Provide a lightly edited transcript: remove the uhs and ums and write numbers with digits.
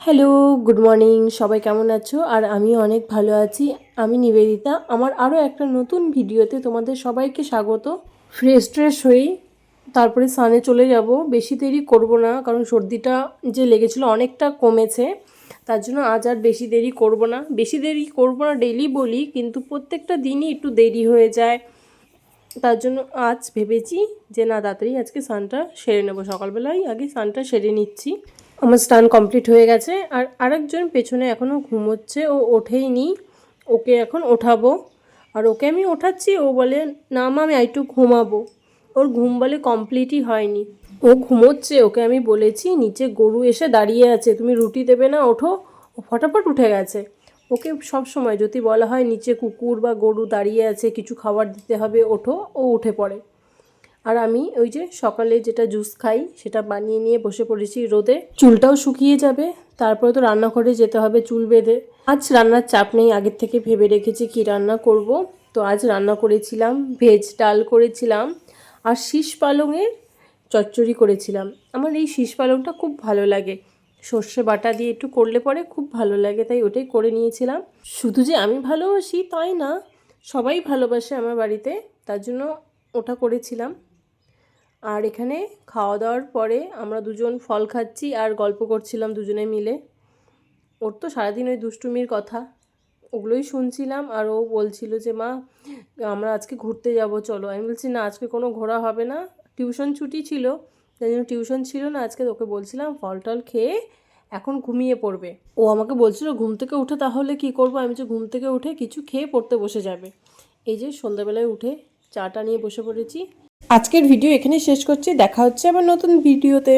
Hello, good morning. সবাই কেমন আছো? আর আমি অনেক ভালো আছি। আমি নিবেদিতা। আমার আরও একটা নতুন ভিডিওতে তোমাদের সবাইকে স্বাগত। ফ্রেশ হই, তারপরে স্নানে চলে যাব। বেশি দেরি করব না, কারণ সর্দিটা যে লেগেছিল অনেকটা কমেছে। তার জন্য আজ আর বেশি দেরি করব না। ডেইলি বলি, কিন্তু প্রত্যেকটা দিনই একটু দেরি হয়ে যায়। তার জন্য আজ ভেবেছি যে না, তাড়াতাড়ি আজকে স্নানটা সেরে নেবো। সকালবেলায় আগে স্নানটা সেরে নিচ্ছি। আমার স্নান কমপ্লিট হয়ে গেছে। আর আরেকজন পেছনে এখনও ঘুমোচ্ছে, ও ওঠেইনি। ওকে এখন ওঠাবো। আর ওকে আমি ওঠাচ্ছি, ও বলে না মা, আমি একটু ঘুমাবো। ওর ঘুম বলে কমপ্লিটই হয়নি। ও ঘুমোচ্ছে। ওকে আমি বলেছি নিচে গরু এসে দাঁড়িয়ে আছে, তুমি রুটি দেবে না, ওঠো। ও ফটাফট উঠে গেছে। ওকে সব সময় যদি বলা হয় নিচে কুকুর বা গরু দাঁড়িয়ে আছে, কিছু খাবার দিতে হবে, ওঠো, ও উঠে পড়ে। আর আমি ওই যে সকালে যেটা জুস খাই সেটা বানিয়ে নিয়ে বসে পড়েছি রোদে। চুলটাও শুকিয়ে যাবে, তারপরে তো রান্নাঘরে যেতে হবে চুল বেঁধে। আজ রান্নার চাপ নেই, আগের থেকে ভেবে রেখেছি কি রান্না করব। তো আজ রান্না করেছিলাম ভেজ ডাল করেছিলাম, আর শীষ পালংয়ের চচ্চড়ি করেছিলাম। আমার এই শীষ পালংটা খুব ভালো লাগে, সর্ষে বাটা দিয়ে একটু করলে পরে খুব ভালো লাগে, তাই ওটাই করে নিয়েছিলাম। শুধু যে আমি ভালোবাসি তাই না, সবাই ভালোবাসে আমার বাড়িতে, তার জন্য ওটা করেছিলাম। আর এখানে খাওয়া দাওয়ার পরে আমরা দুজন ফল খাচ্ছি আর গল্প করছিলাম দুজনে মিলে। ওর তো সারাদিন ওই দুষ্টুমির কথা, ওগুলোই শুনছিলাম। আর ও বলছিল যে মা, আমরা আজকে ঘুরতে যাব, চলো। আমি বলছি না, আজকে কোনো ঘোরা হবে না, টিউশন ছুটি ছিল, তাই জন্য টিউশন ছিল না আজকে। ওকে বলছিলাম ফল টল খেয়ে এখন ঘুমিয়ে পড়বে। ও আমাকে বলছিল ঘুম থেকে উঠে তাহলে কি করব। আমি যে ঘুম থেকে উঠে কিছু খেয়ে পড়তে বসে যাবে। এই যে সন্ধ্যাবেলায় উঠে চাটা নিয়ে বসে পড়েছি। আজকের ভিডিও এখানেই শেষ করছি, দেখা হচ্ছে আবার নতুন ভিডিওতে।